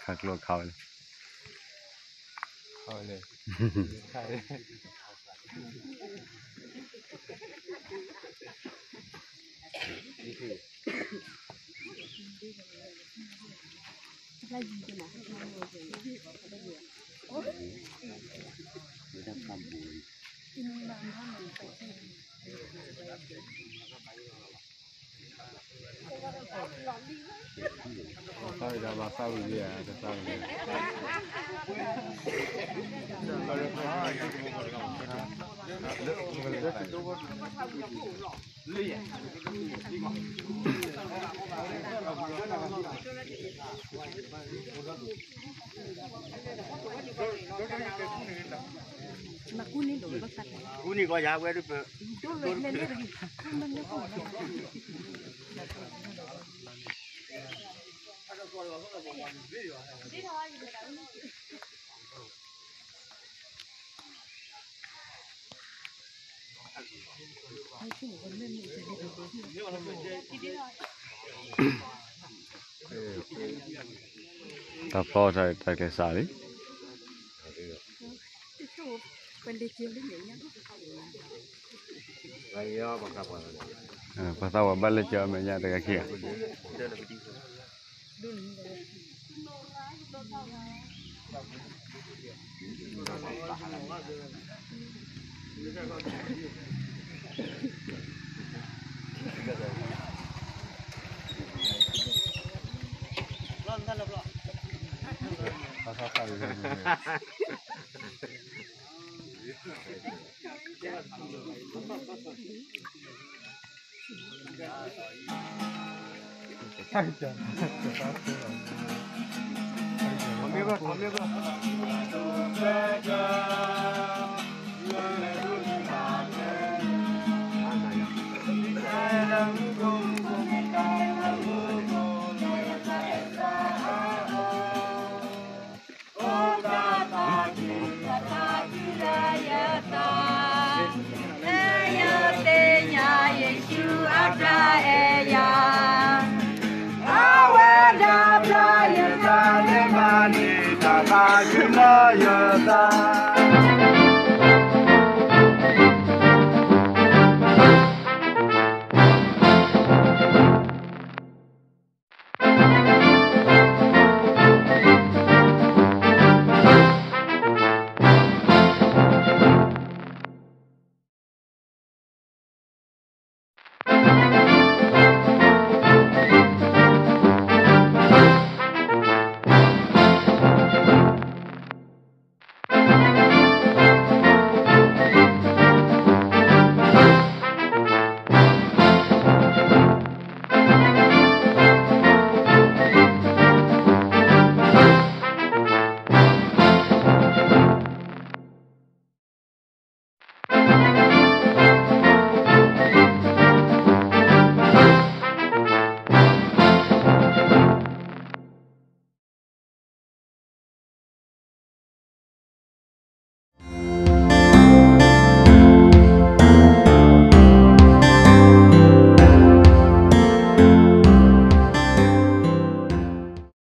ขากลัวเขาเลยใช่นี่คือsao giờ bà sao rồi à cái sao rồi mà cún đổi bác sạch cún này có giá quay được lên lên lên lên lên ta phò tại cái xã đấy bên đi chiều đến nhỉ pas tahu balik je amnya dekat kia ta